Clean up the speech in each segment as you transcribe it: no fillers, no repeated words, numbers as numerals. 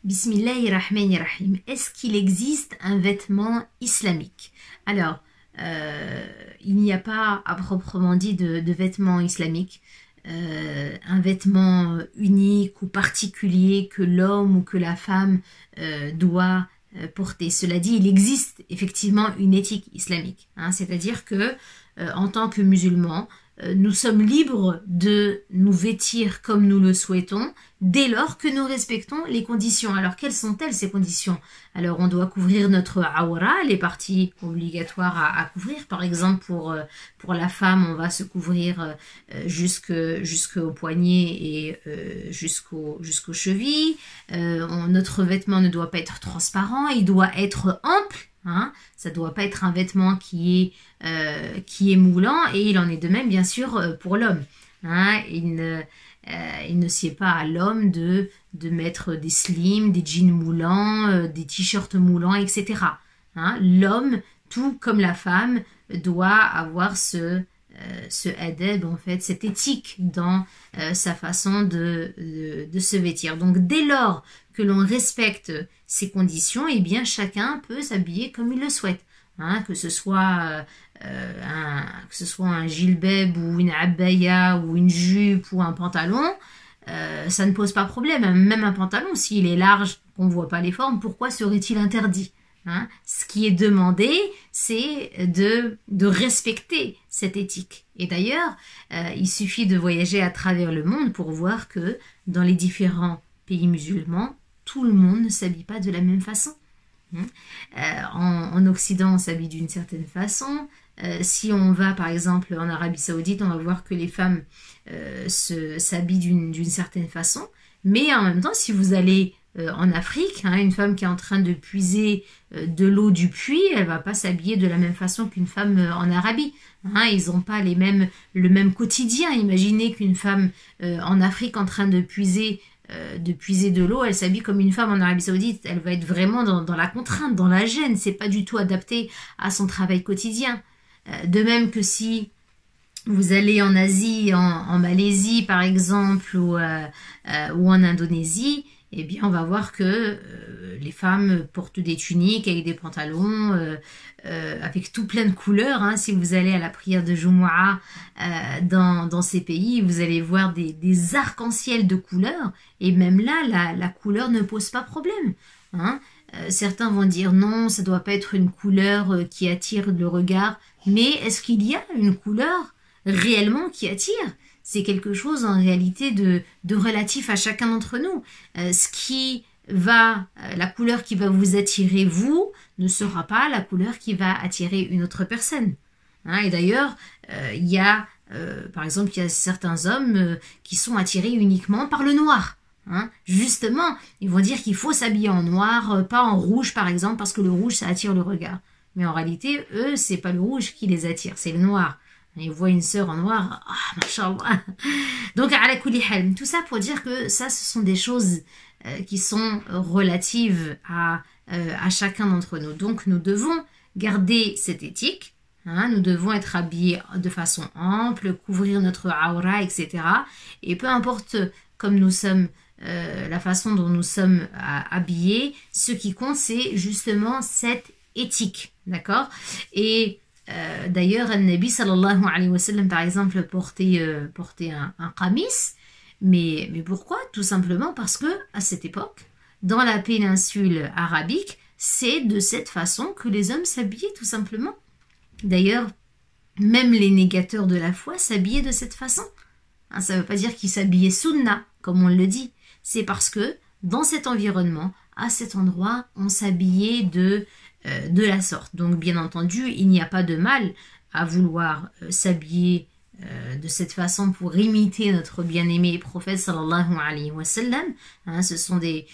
Bismillahirrahmanirrahim. Est-ce qu'il existe un vêtement islamique? Alors, il n'y a pas à proprement dit de vêtement islamique. Un vêtement unique ou particulier que l'homme ou que la femme doit porter. Cela dit, il existe effectivement une éthique islamique. C'est-à-dire que en tant que musulmans, nous sommes libres de nous vêtir comme nous le souhaitons, dès lors que nous respectons les conditions. Alors, quelles sont-elles ces conditions? Alors, on doit couvrir notre awra, les parties obligatoires à couvrir. Par exemple, pour la femme, on va se couvrir jusqu'au poignet et jusqu'aux chevilles. Notre vêtement ne doit pas être transparent, il doit être ample. Ça ne doit pas être un vêtement qui est moulant, et il en est de même bien sûr pour l'homme. Il ne sied pas à l'homme de mettre des slims, des jeans moulants, des t-shirts moulants, etc. L'homme, tout comme la femme, doit avoir ce adab, en fait, cette éthique dans sa façon de se vêtir. Donc dès lors que l'on respecte ces conditions, eh bien chacun peut s'habiller comme il le souhaite. Que ce soit un gilbeb ou une abaya ou une jupe ou un pantalon, ça ne pose pas problème. Même un pantalon, s'il est large, qu'on ne voit pas les formes, pourquoi serait-il interdit? Ce qui est demandé, c'est de respecter cette éthique. Et d'ailleurs, il suffit de voyager à travers le monde pour voir que dans les différents pays musulmans, tout le monde ne s'habille pas de la même façon. En Occident, on s'habille d'une certaine façon. Si on va par exemple en Arabie Saoudite, on va voir que les femmes s'habillent d'une certaine façon. Mais en même temps, si vous allez en Afrique, une femme qui est en train de puiser de l'eau du puits, elle va pas s'habiller de la même façon qu'une femme en Arabie. Ils n'ont pas le même quotidien. Imaginez qu'une femme en Afrique en train de puiser de l'eau, elle s'habille comme une femme en Arabie Saoudite. Elle va être vraiment dans la contrainte, dans la gêne. C'est pas du tout adapté à son travail quotidien. De même que si vous allez en Asie, en Malaisie par exemple, ou en Indonésie, eh bien on va voir que les femmes portent des tuniques avec des pantalons avec tout plein de couleurs. Si vous allez à la prière de Jumu'ah dans ces pays, vous allez voir des arcs-en-ciel de couleurs, et même là, la couleur ne pose pas problème. Certains vont dire non, ça doit pas être une couleur qui attire le regard, mais est-ce qu'il y a une couleur réellement qui attire? C'est quelque chose en réalité de relatif à chacun d'entre nous. La couleur qui va vous attirer vous ne sera pas la couleur qui va attirer une autre personne. Et d'ailleurs, par exemple, il y a certains hommes qui sont attirés uniquement par le noir. Justement, ils vont dire qu'il faut s'habiller en noir, pas en rouge par exemple, parce que le rouge ça attire le regard. Mais en réalité, eux, c'est pas le rouge qui les attire, c'est le noir. Ils voient une sœur en noir, mashallah. Donc, ala kulli hal, tout ça pour dire que ça, ce sont des choses qui sont relatives à chacun d'entre nous. Donc, nous devons garder cette éthique. Nous devons être habillés de façon ample, couvrir notre aura, etc. Et peu importe comme nous sommes, la façon dont nous sommes habillés, ce qui compte, c'est justement cette éthique. D'accord? Et d'ailleurs, An-Nabi sallallahu alayhi wa sallam, par exemple, portait un qamis. Mais pourquoi? Tout simplement parce que, à cette époque, dans la péninsule arabique, c'est de cette façon que les hommes s'habillaient, tout simplement. D'ailleurs, même les négateurs de la foi s'habillaient de cette façon. Ça ne veut pas dire qu'ils s'habillaient sunna, comme on le dit. C'est parce que, dans cet environnement, à cet endroit, on s'habillait de la sorte. Donc, bien entendu, il n'y a pas de mal à vouloir s'habiller de cette façon pour imiter notre bien-aimé prophète sallallahu alayhi wa sallam. Ce sont des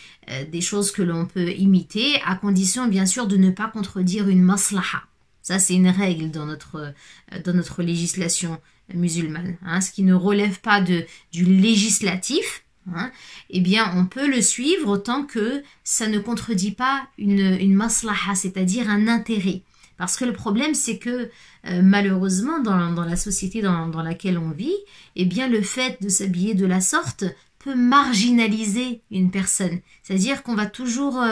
choses que l'on peut imiter, à condition, bien sûr, de ne pas contredire une maslaha. Ça, c'est une règle dans notre législation musulmane. Ce qui ne relève pas du législatif, eh bien, on peut le suivre autant que ça ne contredit pas une maslaha, c'est-à-dire un intérêt. Parce que le problème, c'est que malheureusement, dans la société dans laquelle on vit, eh bien, le fait de s'habiller de la sorte peut marginaliser une personne. C'est-à-dire qu'on va toujours,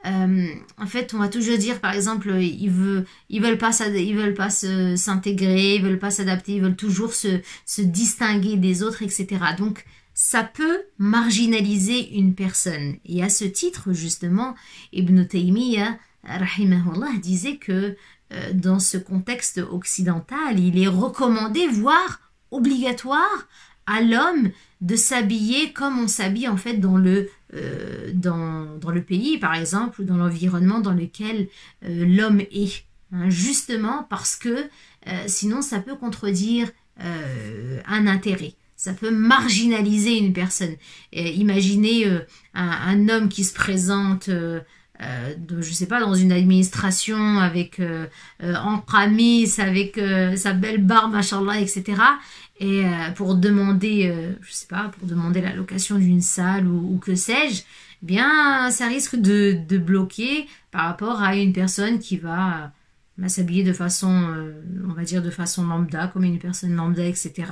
en fait, on va toujours dire, par exemple, ils veulent pas s'intégrer, ils veulent pas s'adapter, ils veulent toujours se distinguer des autres, etc. Donc, ça peut marginaliser une personne. Et à ce titre, justement, Ibn Taymiyyah, rahimahullah, disait que dans ce contexte occidental, il est recommandé, voire obligatoire, à l'homme de s'habiller comme on s'habille en fait dans le pays, par exemple, ou dans l'environnement dans lequel l'homme est. Hein, justement parce que sinon ça peut contredire un intérêt. Ça peut marginaliser une personne. Imaginez un homme qui se présente, je sais pas, dans une administration avec en qamis, avec sa belle barbe, machallah, etc. Et pour demander, je sais pas, pour demander la location d'une salle ou que sais-je, eh bien, ça risque de bloquer par rapport à une personne qui va s'habiller de façon, on va dire de façon lambda, comme une personne lambda, etc.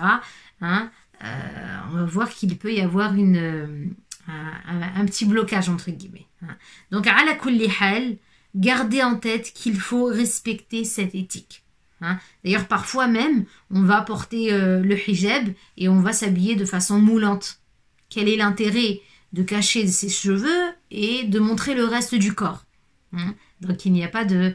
Hein, on va voir qu'il peut y avoir un petit blocage entre guillemets. Hein. Donc, à la kulli hal, gardez en tête qu'il faut respecter cette éthique. Hein. D'ailleurs, parfois même, on va porter le hijab et on va s'habiller de façon moulante. Quel est l'intérêt de cacher ses cheveux et de montrer le reste du corps? Hein. Donc, il n'y a pas de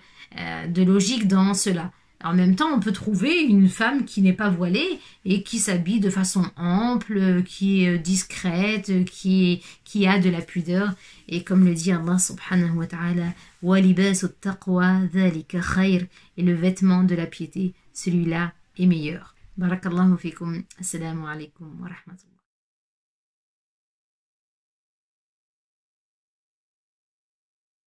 logique dans cela. En même temps, on peut trouver une femme qui n'est pas voilée et qui s'habille de façon ample, qui est discrète, qui a de la pudeur. Et comme le dit Allah subhanahu wa ta'ala, وَلِبَاسُ التَّقْوَى ذَلِكَ خَيْرٌ. Et le vêtement de la piété, celui-là est meilleur. Barakallahu fikum. Assalamu alaikum wa rahmatullah.